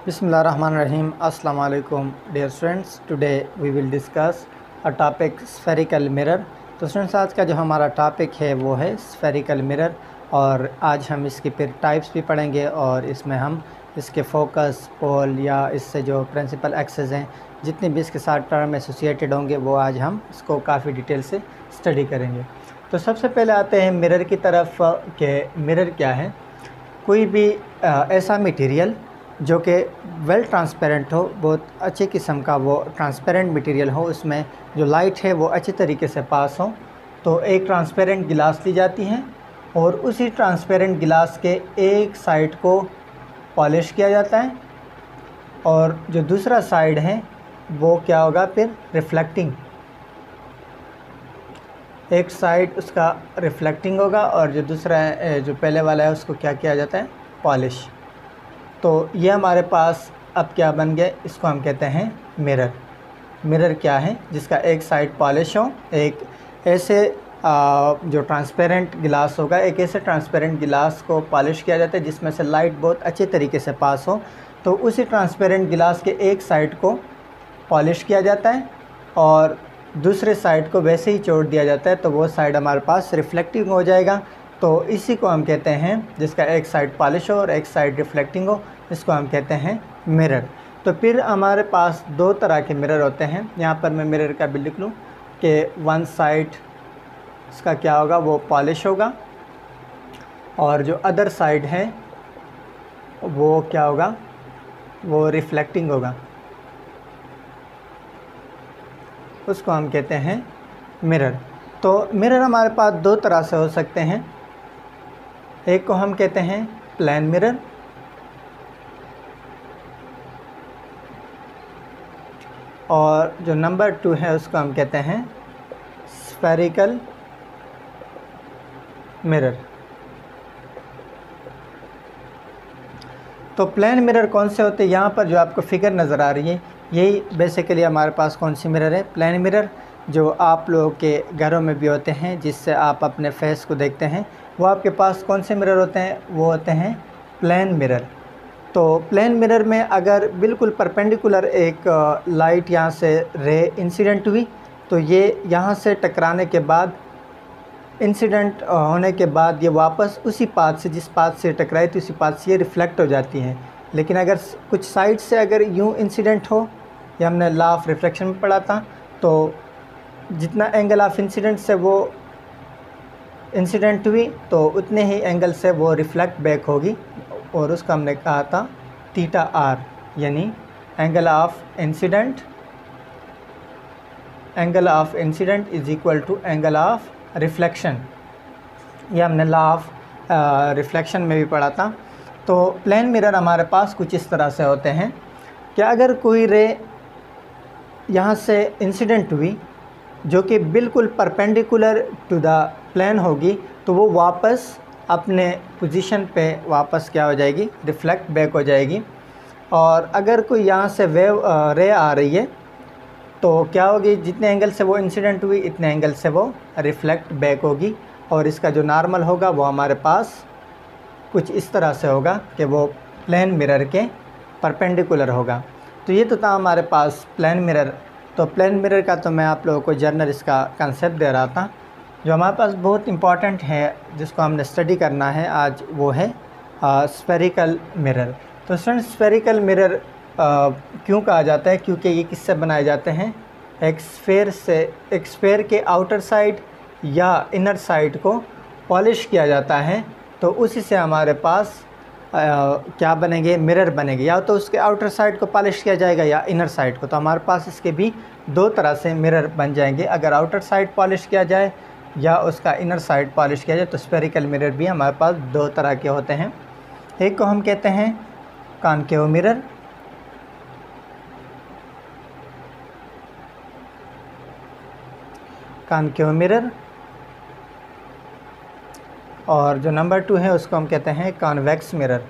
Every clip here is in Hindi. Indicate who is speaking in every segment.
Speaker 1: Bismillahirrahmanirrahim. Assalamu alaikum dear students. Today we will discuss a topic spherical mirror. तो स्टूडेंट्स आज का जो हमारा टॉपिक है वो है स्फेरिकल मिरर और आज हम इसकी फिर टाइप्स भी पढ़ेंगे और इसमें हम इसके फोकस पोल या इससे जो प्रिंसिपल एक्सेस हैं जितने भी इसके साथ टर्म एसोसिएटेड होंगे वो आज हम इसको काफ़ी डिटेल से स्टडी करेंगे। तो सबसे पहले आते हैं मिरर की तरफ कि मिरर क्या है। कोई भी ऐसा मटेरियल जो कि वेल ट्रांसपेरेंट हो, बहुत अच्छे किस्म का वो ट्रांसपेरेंट मटेरियल हो, उसमें जो लाइट है वो अच्छे तरीके से पास हो, तो एक ट्रांसपेरेंट गिलास ली जाती है और उसी ट्रांसपेरेंट गिलास के एक साइड को पॉलिश किया जाता है और जो दूसरा साइड है वो क्या होगा फिर रिफ्लेक्टिंग, एक साइड उसका रिफ्लेक्टिंग होगा और जो दूसरा है जो पहले वाला है उसको क्या किया जाता है, पॉलिश। तो ये हमारे पास अब क्या बन गया, इसको हम कहते हैं मिरर। मिरर क्या है, जिसका एक साइड पॉलिश हो, एक ऐसे जो ट्रांसपेरेंट गिलास होगा, एक ऐसे ट्रांसपेरेंट गिलास को पॉलिश किया जाता है जिसमें से लाइट बहुत अच्छे तरीके से पास हो, तो उसी ट्रांसपेरेंट गिलास के एक साइड को पॉलिश किया जाता है और दूसरे साइड को वैसे ही छोड़ दिया जाता है, तो वो साइड हमारे पास रिफ्लेक्टिंग हो जाएगा। तो इसी को हम कहते हैं, जिसका एक साइड पॉलिश हो और एक साइड रिफ्लेक्टिंग हो, इसको हम कहते हैं मिरर। तो फिर हमारे पास दो तरह के मिरर होते हैं। यहाँ पर मैं मिरर का भी लिख लूँ कि वन साइड इसका क्या होगा, वो पॉलिश होगा और जो अदर साइड है वो क्या होगा, वो रिफ्लेक्टिंग होगा, उसको हम कहते हैं मिरर। तो मिरर हमारे पास दो तरह से हो सकते हैं। एक को हम कहते हैं प्लेन मिरर और जो नंबर 2 है उसको हम कहते हैं स्फेरिकल मिरर। तो प्लेन मिरर कौन से होते हैं, यहाँ पर जो आपको फिगर नज़र आ रही है यही बेसिकली हमारे पास कौन सी मिरर है, प्लेन मिरर, जो आप लोगों के घरों में भी होते हैं जिससे आप अपने फेस को देखते हैं। वो आपके पास कौन से मिरर होते हैं, वो होते हैं प्लेन मिरर। तो प्लेन मिरर में अगर बिल्कुल परपेंडिकुलर एक लाइट यहाँ से रे इंसिडेंट हुई, तो ये यहाँ से टकराने के बाद, इंसिडेंट होने के बाद ये वापस उसी पाथ से, जिस पाथ से टकराई थी उसी पाथ से ये रिफ़्लेक्ट हो जाती हैं। लेकिन अगर कुछ साइड से अगर यूँ इंसिडेंट हो, या हमने लॉ ऑफ रिफ्लेक्शन में पढ़ा था, तो जितना एंगल ऑफ इंसिडेंट से वो इंसिडेंट हुई तो उतने ही एंगल से वो रिफ़्लेक्ट बैक होगी और उसका हमने कहा था थीटा आर, यानी angle of incidence is equal to angle of reflection. ये हमने लॉ ऑफ रिफ्लेक्शन में भी पढ़ा था। तो प्लेन मिरर हमारे पास कुछ इस तरह से होते हैं कि अगर कोई रे यहाँ से इंसिडेंट हुई जो कि बिल्कुल परपेंडिकुलर टू द प्लेन होगी, तो वो वापस अपने पोजीशन पे वापस क्या हो जाएगी, रिफ़्लेक्ट बैक हो जाएगी। और अगर कोई यहाँ से रे आ रही है तो क्या होगी, जितने एंगल से वो इंसिडेंट हुई इतने एंगल से वो रिफ़्लेक्ट बैक होगी और इसका जो नॉर्मल होगा वो हमारे पास कुछ इस तरह से होगा कि वो प्लेन मिरर के परपेंडिकुलर होगा। तो ये तो था हमारे पास प्लेन मिरर। तो प्लेन मिरर का तो मैं आप लोगों को जर्नल इसका कंसेप्ट दे रहा था। जो हमारे पास बहुत इम्पॉर्टेंट है जिसको हमने स्टडी करना है आज, वो है स्फेरिकल मिरर। तो स्टूडेंट, स्फेरिकल मिरर क्यों कहा जाता है, क्योंकि ये किससे बनाए जाते हैं, एक स्फेयर से, एक स्फेयर के आउटर साइड या इनर साइड को पॉलिश किया जाता है, तो उसी से हमारे पास क्या बनेंगे, मिरर बनेंगे। या तो उसके आउटर साइड को पॉलिश किया जाएगा या इनर साइड को, तो हमारे पास इसके भी दो तरह से मिरर बन जाएंगे। अगर आउटर साइड पॉलिश किया जाए या उसका इनर साइड पॉलिश किया जाए, तो स्फेरिकल मिरर भी हमारे पास दो तरह के होते हैं। एक को हम कहते हैं कॉनकेव मिरर और जो नंबर 2 है उसको हम कहते हैं कॉन्वेक्स मिरर।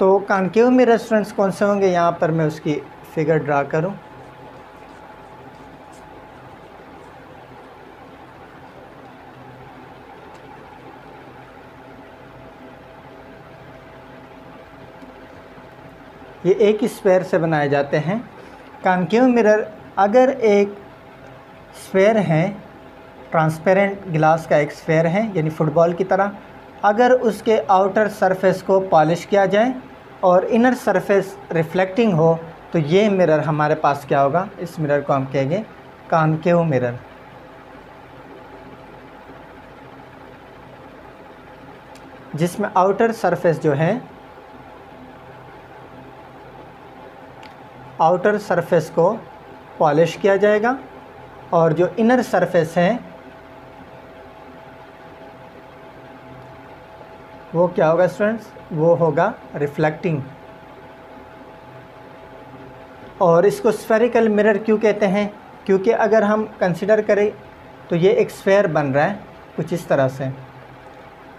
Speaker 1: तो कॉनकेव मिरर स्टूडेंट्स कौन से होंगे, यहाँ पर मैं उसकी फिगर ड्रा करूँ। ये एक स्फेयर से बनाए जाते हैं। कॉनकेव मिरर अगर एक स्फेयर है, ट्रांसपेरेंट गिलास का एक स्फेयर है यानी फुटबॉल की तरह, अगर उसके आउटर सरफेस को पॉलिश किया जाए और इनर सरफेस रिफ्लेक्टिंग हो तो ये मिरर हमारे पास क्या होगा, इस मिरर को हम कहेंगे कॉनकेव मिरर। जिसमें आउटर सरफेस जो है, आउटर सरफेस को पॉलिश किया जाएगा और जो इनर सरफेस है वो क्या होगा स्टूडेंट्स, वो होगा रिफ्लेक्टिंग। और इसको स्फेरिकल मिरर क्यों कहते हैं, क्योंकि अगर हम कंसिडर करें तो ये एक स्फेयर बन रहा है कुछ इस तरह से,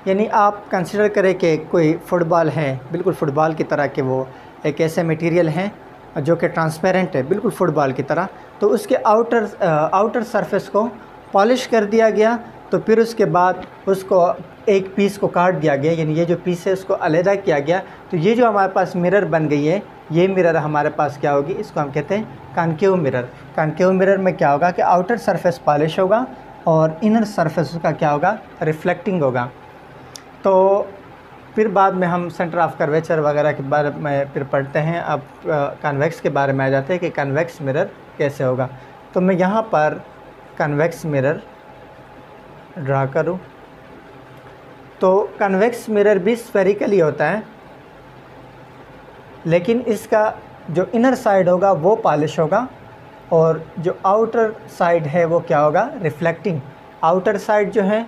Speaker 1: यानी आप कंसिडर करें कि कोई फुटबॉल है, बिल्कुल फुटबॉल की तरह के वो एक ऐसे मटेरियल हैं जो कि ट्रांसपेरेंट है बिल्कुल फुटबॉल की तरह, तो उसके आउटर सरफेस को पॉलिश कर दिया गया, तो फिर उसके बाद उसको एक पीस को काट दिया गया, यानी ये जो पीस है उसको अलहदा किया गया, तो ये जो हमारे पास मिरर बन गई है, ये मिरर हमारे पास क्या होगी, इसको हम कहते हैं कॉनकेव मिरर। कॉनकेव मिरर में क्या होगा कि आउटर सरफेस पॉलिश होगा और इनर सरफेस उसका क्या होगा, रिफ्लेक्टिंग होगा। तो फिर बाद में हम सेंटर ऑफ कर्वेचर वगैरह के बारे में फिर पढ़ते हैं। अब कन्वेक्स के बारे में आ जाते हैं कि कन्वेक्स मिरर कैसे होगा। तो मैं यहाँ पर कन्वेक्स मिरर ड्रा करूँ, तो कन्वेक्स मिरर भी स्फेरिकल ही होता है, लेकिन इसका जो इनर साइड होगा वो पॉलिश होगा और जो आउटर साइड है वो क्या होगा, रिफ्लेक्टिंग। आउटर साइड जो है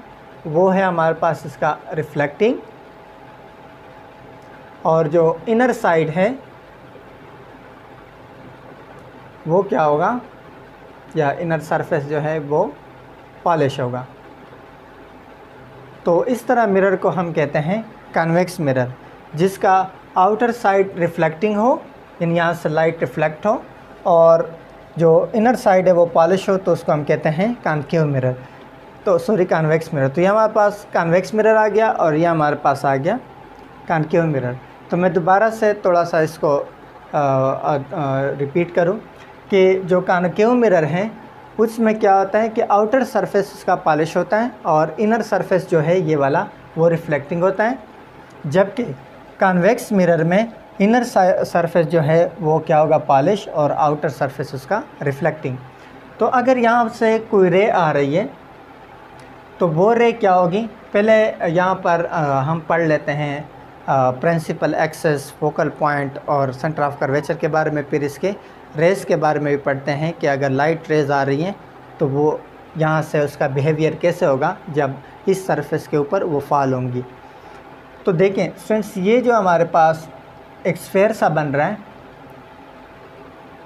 Speaker 1: वो है हमारे पास इसका रिफ्लेक्टिंग, और जो इनर साइड है वो क्या होगा, या इनर सरफेस जो है वो पॉलिश होगा। तो इस तरह मिरर को हम कहते हैं कन्वेक्स मिरर, जिसका आउटर साइड रिफ्लेक्टिंग हो, यानी यहाँ से लाइट रिफ्लेक्ट हो, और जो इनर साइड है वो पॉलिश हो, तो उसको हम कहते हैं कॉनकेव मिरर। तो सॉरी कन्वेक्स मिरर। तो ये हमारे पास कन्वेक्स मिरर आ गया और ये हमारे पास आ गया कॉनकेव मिरर। तो मैं दोबारा से थोड़ा सा इसको रिपीट करूं कि जो कॉनकेव मिरर है उसमें क्या होता है कि आउटर सरफेस उसका पॉलिश होता है और इनर सरफेस जो है ये वाला वो रिफ्लेक्टिंग होता है, जबकि कॉन्वेक्स मिरर में इनर सरफेस जो है वो क्या होगा, पॉलिश, और आउटर सरफेस उसका रिफ्लेक्टिंग। तो अगर यहाँ से कोई रे आ रही है तो वो रे क्या होगी, पहले यहाँ पर हम पढ़ लेते हैं प्रिंसिपल एक्सेस, फोकल पॉइंट और सेंटर ऑफ कर्वेचर के बारे में, फिर इसके रेस के बारे में भी पढ़ते हैं कि अगर लाइट रेज आ रही हैं तो वो यहाँ से उसका बिहेवियर कैसे होगा जब इस सरफेस के ऊपर वो फॉल होंगी। तो देखें स्टूडेंट्स, ये जो हमारे पास एक स्फेयर सा बन रहा है,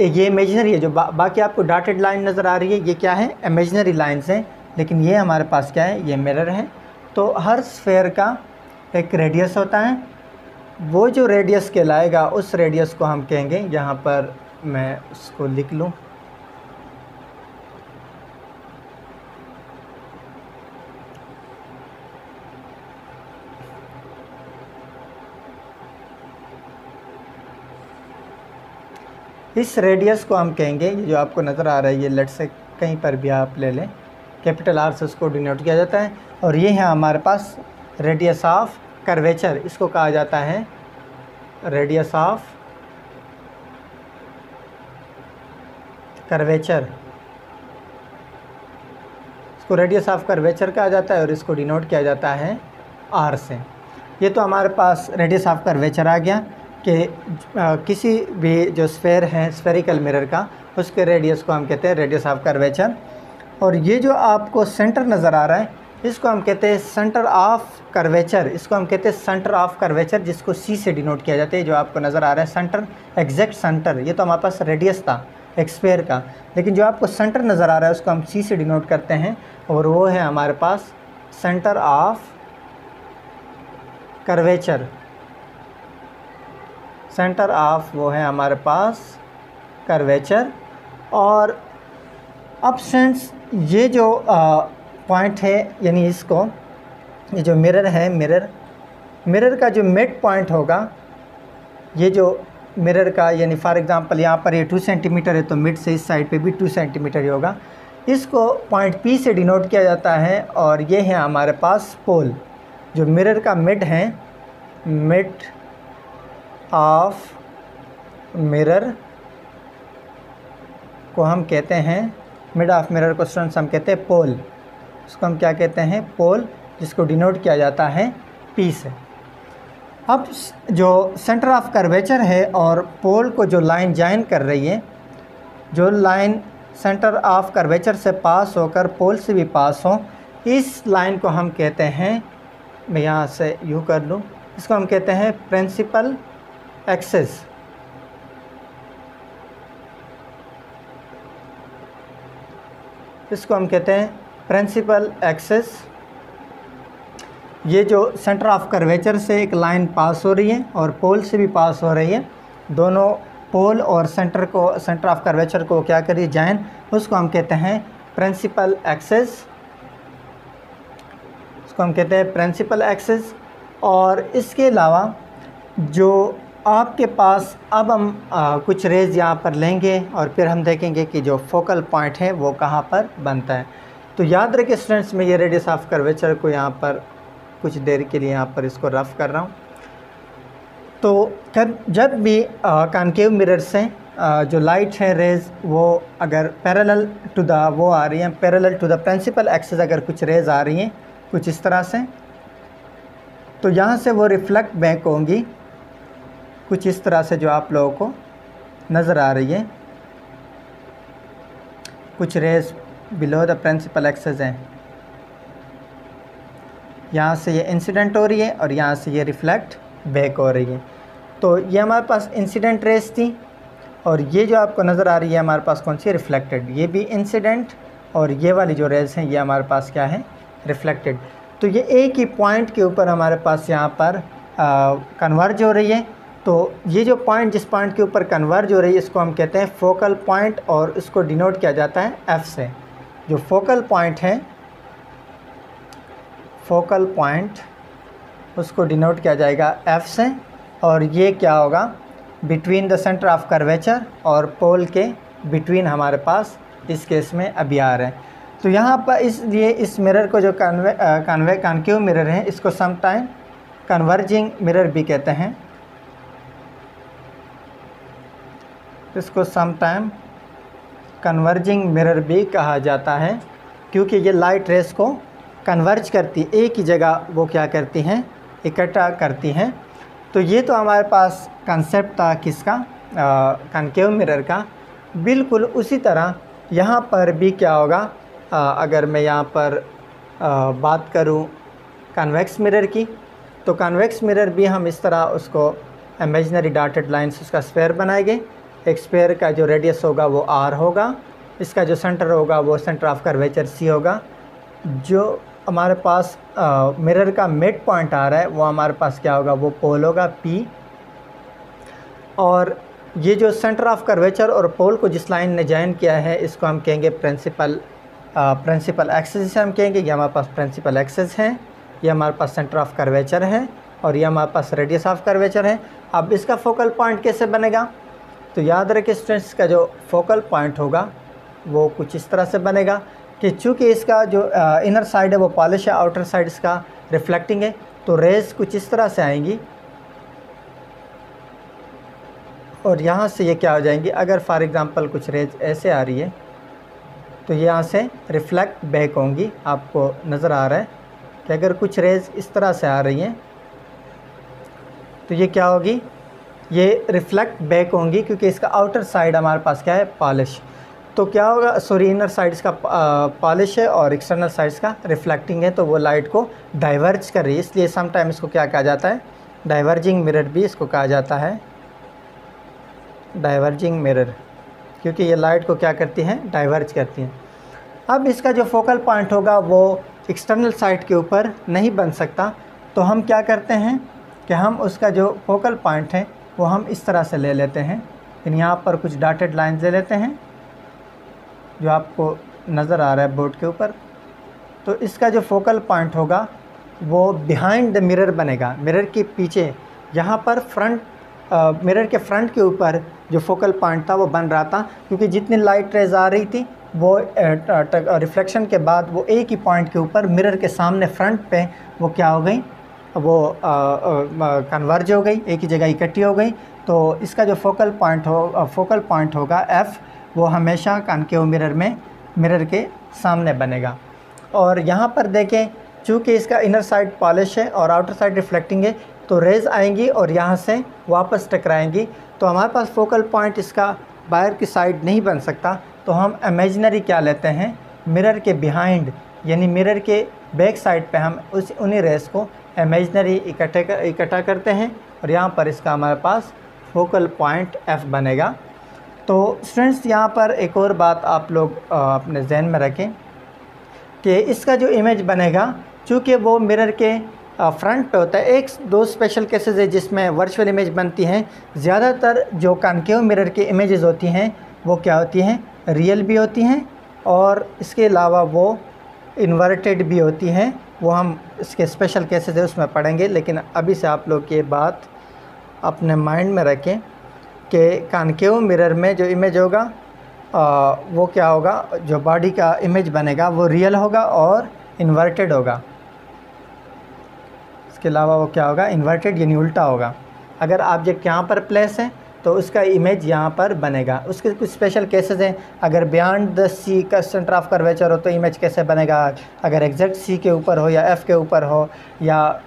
Speaker 1: ये इमेजिनरी है, जो बाकी आपको डॉटेड लाइन नज़र आ रही है ये क्या है, इमेजिनरी लाइन्स हैं, लेकिन ये हमारे पास क्या है, ये मिरर है। तो हर स्फेयर का एक रेडियस होता है, वो जो रेडियस कहलाएगा उस रेडियस को हम कहेंगे, यहाँ पर मैं उसको लिख लूँ, इस रेडियस को हम कहेंगे, ये जो आपको नज़र आ रहा है, ये लेट से कहीं पर भी आप ले लें, कैपिटल आर से उसको डिनोट किया जाता है। और ये है हमारे पास रेडियस ऑफ कर्वेचर, इसको कहा जाता है रेडियस ऑफ कर्वेचर, इसको रेडियस ऑफ कर्वेचर कहा जाता है और इसको डिनोट किया जाता है आर से। ये तो हमारे पास रेडियस ऑफ कर्वेचर आ गया कि किसी भी जो स्फेयर है स्फेरिकल मिरर का, उसके रेडियस को हम कहते हैं रेडियस ऑफ कर्वेचर। और ये जो आपको सेंटर नज़र आ रहा है इसको हम कहते हैं सेंटर ऑफ कर्वेचर, इसको हम कहते हैं सेंटर ऑफ कर्वेचर, जिसको सी से डिनोट किया जाता है। जो आपको नज़र आ रहा है सेंटर, एग्जैक्ट सेंटर, ये तो हमारे पास रेडियस था एक स्फेयर का, लेकिन जो आपको सेंटर नज़र आ रहा है उसको हम सी से डिनोट करते हैं, और वो है हमारे पास centre of curvature. Centre of वो है हमारे पास कर्वेचर। और अब फ्रेंड्स, ये जो पॉइंट है, यानी इसको, ये जो मिरर है, मिरर का जो मिड पॉइंट होगा, ये जो मिरर का, यानी फॉर एग्जांपल यहाँ पर ये 2 सेंटीमीटर है तो मिड से इस साइड पे भी 2 सेंटीमीटर ही होगा। इसको पॉइंट P से डिनोट किया जाता है और ये है हमारे पास पोल। जो मिरर का मिड है, मिड ऑफ मिरर को हम कहते हैं, मिड ऑफ मिरर को स्टूडेंट्स हम कहते हैं पोल। उसको हम क्या कहते हैं? पोल, जिसको डिनोट किया जाता है P से। अब जो सेंटर ऑफ कर्वेचर है और पोल को जो लाइन जॉइन कर रही है, जो लाइन सेंटर ऑफ कर्वेचर से पास होकर पोल से भी पास हो, इस लाइन को हम कहते हैं, मैं यहाँ से यूँ कर लूँ, इसको हम कहते हैं प्रिंसिपल एक्सिस। इसको हम कहते हैं प्रिंसिपल एक्सिस। ये जो सेंटर ऑफ कर्वेचर से एक लाइन पास हो रही है और पोल से भी पास हो रही है, दोनों पोल और सेंटर ऑफ कर्वेचर को क्या करिए? जॉइन। उसको हम कहते हैं प्रिंसिपल एक्सिस। इसको हम कहते हैं प्रिंसिपल एक्सिस। और इसके अलावा जो आपके पास, अब हम कुछ रेज़ यहाँ पर लेंगे और फिर हम देखेंगे कि जो फोकल पॉइंट है वो कहाँ पर बनता है। तो याद रखिए स्टूडेंट्स, मैं ये रेडियस ऑफ कर्वेचर को यहाँ पर कुछ देर के लिए यहाँ पर इसको रफ़ कर रहा हूँ। तो जब भी कॉनकेव मिरर से जो लाइट है, रेज़, वो अगर पैरेलल टू द वो आ रही हैं, parallel to the principal axis अगर कुछ रेज़ आ रही हैं कुछ इस तरह से, तो यहाँ से वो रिफ्लेक्ट बैक होंगी कुछ इस तरह से, जो आप लोगों को नज़र आ रही है। कुछ rays below the principal axis हैं, यहाँ से ये इंसिडेंट हो रही है और यहाँ से ये रिफ्लेक्ट बैक हो रही है। तो ये हमारे पास इंसिडेंट रेज़ थी और ये जो आपको नज़र आ रही है हमारे पास कौन सी? रिफ्लेक्टेड। ये भी इंसिडेंट और ये वाली जो रेज़ हैं ये हमारे पास क्या है? रिफ्लेक्टेड। तो ये एक ही पॉइंट के ऊपर हमारे पास यहाँ पर कन्वर्ज हो रही है। तो ये जो पॉइंट, जिस पॉइंट के ऊपर कन्वर्ज हो रही है, इसको हम कहते हैं फोकल पॉइंट और इसको डिनोट किया जाता है F से। जो फोकल पॉइंट है, फोकल पॉइंट, उसको डिनोट किया जाएगा F से। और ये क्या होगा? Between the centre of curvature और पोल के बिटवीन हमारे पास इस केस में अभी आ रहा है। तो यहाँ पर इसलिए इस मिरर को जो कॉनकेव मिरर है, इसको समटाइम कन्वर्जिंग मिरर भी कहते हैं। इसको समटाइम कन्वर्जिंग मिरर भी कहा जाता है, क्योंकि ये लाइट रेस को कन्वर्ज करती, एक ही जगह वो क्या करती हैं? इकट्ठा करती हैं। तो ये तो हमारे पास कंसेप्ट था किसका? कॉनकेव मिरर का। बिल्कुल उसी तरह यहाँ पर भी क्या होगा? अगर मैं यहाँ पर बात करूँ कन्वेक्स मिरर की, तो कन्वेक्स मिरर भी हम इस तरह उसको इमेजिनरी डॉटेड लाइन्स उसका स्फेयर बनाएंगे। एक स्फेयर का जो रेडियस होगा वो R होगा, इसका जो सेंटर होगा वो सेंटर ऑफ कर्वेचर C होगा। जो हमारे पास मिरर का मिड पॉइंट आ रहा है वो हमारे पास क्या होगा? वो पोल होगा P। और ये जो सेंटर ऑफ कर्वेचर और पोल को जिस लाइन ने जॉइन किया है, इसको हम कहेंगे प्रिंसिपल एक्सिस से हम कहेंगे। ये हमारे पास प्रिंसिपल एक्सिस है, ये हमारे पास सेंटर ऑफ कर्वेचर है और ये हमारे पास रेडियस ऑफ कर्वेचर है। अब इसका फोकल पॉइंट कैसे बनेगा? तो याद रखें स्टूडेंट्स, का जो फोकल पॉइंट होगा वो कुछ इस तरह से बनेगा कि चूँकि इसका जो इनर साइड है वो पॉलिश है, आउटर साइड इसका रिफ्लेक्टिंग है, तो रेज़ कुछ इस तरह से आएंगी और यहाँ से ये क्या हो जाएंगी? अगर फॉर एग्ज़ाम्पल कुछ रेज़ ऐसे आ रही है तो यहाँ से रिफ्लेक्ट बैक होंगी। आपको नज़र आ रहा है कि अगर कुछ रेज़ इस तरह से आ रही हैं तो ये क्या होगी? ये रिफ्लेक्ट बैक होंगी, क्योंकि इसका आउटर साइड हमारे पास क्या है? पॉलिश। तो क्या होगा? सॉरी, इनर साइड इसका पॉलिश है और एक्सटर्नल साइड्स का रिफ्लेक्टिंग है, तो वो लाइट को डाइवर्ज कर रही है। इसलिए समटाइम इसको क्या कहा जाता है? डाइवर्जिंग मिरर भी इसको कहा जाता है, डाइवर्जिंग मिरर, क्योंकि ये लाइट को क्या करती हैं? डाइवर्ज करती हैं। अब इसका जो फोकल पॉइंट होगा वो एक्सटर्नल साइड के ऊपर नहीं बन सकता, तो हम क्या करते हैं कि हम उसका जो फोकल पॉइंट है वो हम इस तरह से ले लेते हैं। यहाँ पर कुछ डॉटेड लाइन्स ले लेते हैं जो आपको नज़र आ रहा है बोर्ड के ऊपर। तो इसका जो फोकल पॉइंट होगा वो बिहाइंड द मिरर बनेगा, मिरर के पीछे। यहाँ पर फ्रंट मिरर के फ्रंट के ऊपर जो फोकल पॉइंट था वो बन रहा था, क्योंककि जितनी लाइट रेज आ रही थी वो रिफ्लेक्शन के बाद वो एक ही पॉइंट के ऊपर मिरर के सामने फ्रंट पे वो क्या हो गई, वो कन्वर्ज हो गई, एक ही जगह इकट्ठी हो गई। तो इसका जो फोकल पॉइंट होगा एफ़, वो हमेशा कॉनकेव मिरर में मिरर के सामने बनेगा। और यहाँ पर देखें, चूँकि इसका इनर साइड पॉलिश है और आउटर साइड रिफ्लेक्टिंग है, तो रेज़ आएंगी और यहाँ से वापस टकराएंगी। तो हमारे पास फोकल पॉइंट इसका बाहर की साइड नहीं बन सकता, तो हम इमेजिनरी क्या लेते हैं, मिरर के बिहाइंड यानी मिरर के बैक साइड पे हम उन्हीं रेस को इमेजिनरी इकट्ठा करते हैं और यहाँ पर इसका हमारे पास फोकल पॉइंट एफ़ बनेगा। तो स्टूडेंट्स, यहाँ पर एक और बात आप लोग अपने जहन में रखें कि इसका जो इमेज बनेगा, चूँकि वो मिरर के फ्रंट पे होता है, एक दो स्पेशल केसेस है जिसमें वर्चुअल इमेज बनती हैं। ज़्यादातर जो कॉनकेव मिरर के इमेजेस होती हैं वो क्या होती हैं, रियल भी होती हैं और इसके अलावा वो इन्वर्टेड भी होती हैं। वो हम इसके स्पेशल केसेस है उसमें पढ़ेंगे, लेकिन अभी से आप लोग ये बात अपने माइंड में रखें कि कॉनकेव मिरर में जो इमेज होगा वो क्या होगा, जो बॉडी का इमेज बनेगा वो रियल होगा और इन्वर्टेड होगा। इसके अलावा वो क्या होगा, इन्वर्टेड यानी उल्टा होगा। अगर ऑब्जेक्ट यहाँ पर प्लेस है तो उसका इमेज यहाँ पर बनेगा। उसके कुछ स्पेशल केसेस हैं, अगर बियॉन्ड द सी का सेंटर ऑफ कर्वेचर हो तो इमेज कैसे बनेगा, अगर एग्जैक्ट सी के ऊपर हो या एफ़ के ऊपर हो या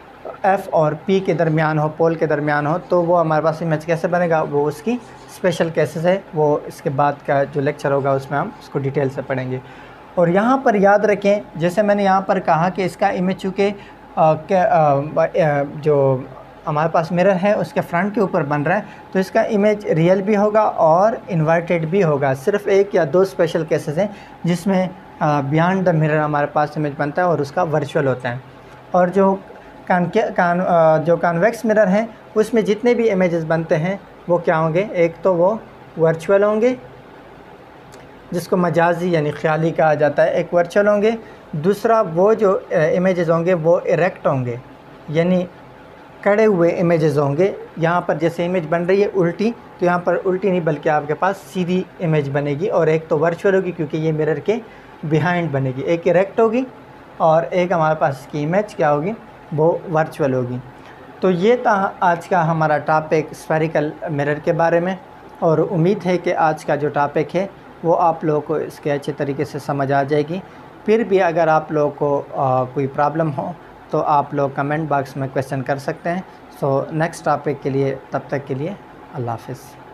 Speaker 1: एफ़ और पी के दरमियान हो, पोल के दरमियान हो, तो वो हमारे पास इमेज कैसे बनेगा, वो उसकी स्पेशल केसेस है। वो इसके बाद का जो लेक्चर होगा उसमें हम उसको डिटेल से पढ़ेंगे। और यहाँ पर याद रखें, जैसे मैंने यहाँ पर कहा कि इसका इमेज चूँकि जो हमारे पास मिरर है उसके फ्रंट के ऊपर बन रहा है, तो इसका इमेज रियल भी होगा और इन्वर्टेड भी होगा। सिर्फ एक या दो स्पेशल केसेस हैं जिसमें बियॉन्ड द मिरर हमारे पास इमेज बनता है और उसका वर्चुअल होता है। और जो कॉन्वेक्स मिरर हैं उसमें जितने भी इमेजेस बनते हैं वो क्या होंगे, एक तो वो वर्चुअल होंगे जिसको मजाजी यानी ख्याली कहा जाता है, एक वर्चुअल होंगे। दूसरा, वो जो इमेजेस होंगे वो इरेक्ट होंगे यानी खड़े हुए इमेजेस होंगे। यहाँ पर जैसे इमेज बन रही है उल्टी, तो यहाँ पर उल्टी नहीं बल्कि आपके पास सीधी इमेज बनेगी। और एक तो वर्चुअल होगी क्योंकि ये मिरर के बिहाइंड बनेगी, एक इरेक्ट होगी और एक हमारे पास इसकी इमेज क्या होगी, वो वर्चुअल होगी। तो ये था आज का हमारा टॉपिक स्फेरिकल मिरर के बारे में, और उम्मीद है कि आज का जो टॉपिक है वो आप लोगों को इसके अच्छे तरीके से समझ आ जाएगी। फिर भी अगर आप लोगों को कोई प्रॉब्लम हो तो आप लोग कमेंट बॉक्स में क्वेश्चन कर सकते हैं। सो नेक्स्ट टॉपिक के लिए, तब तक के लिए अल्लाह हाफ़िज़।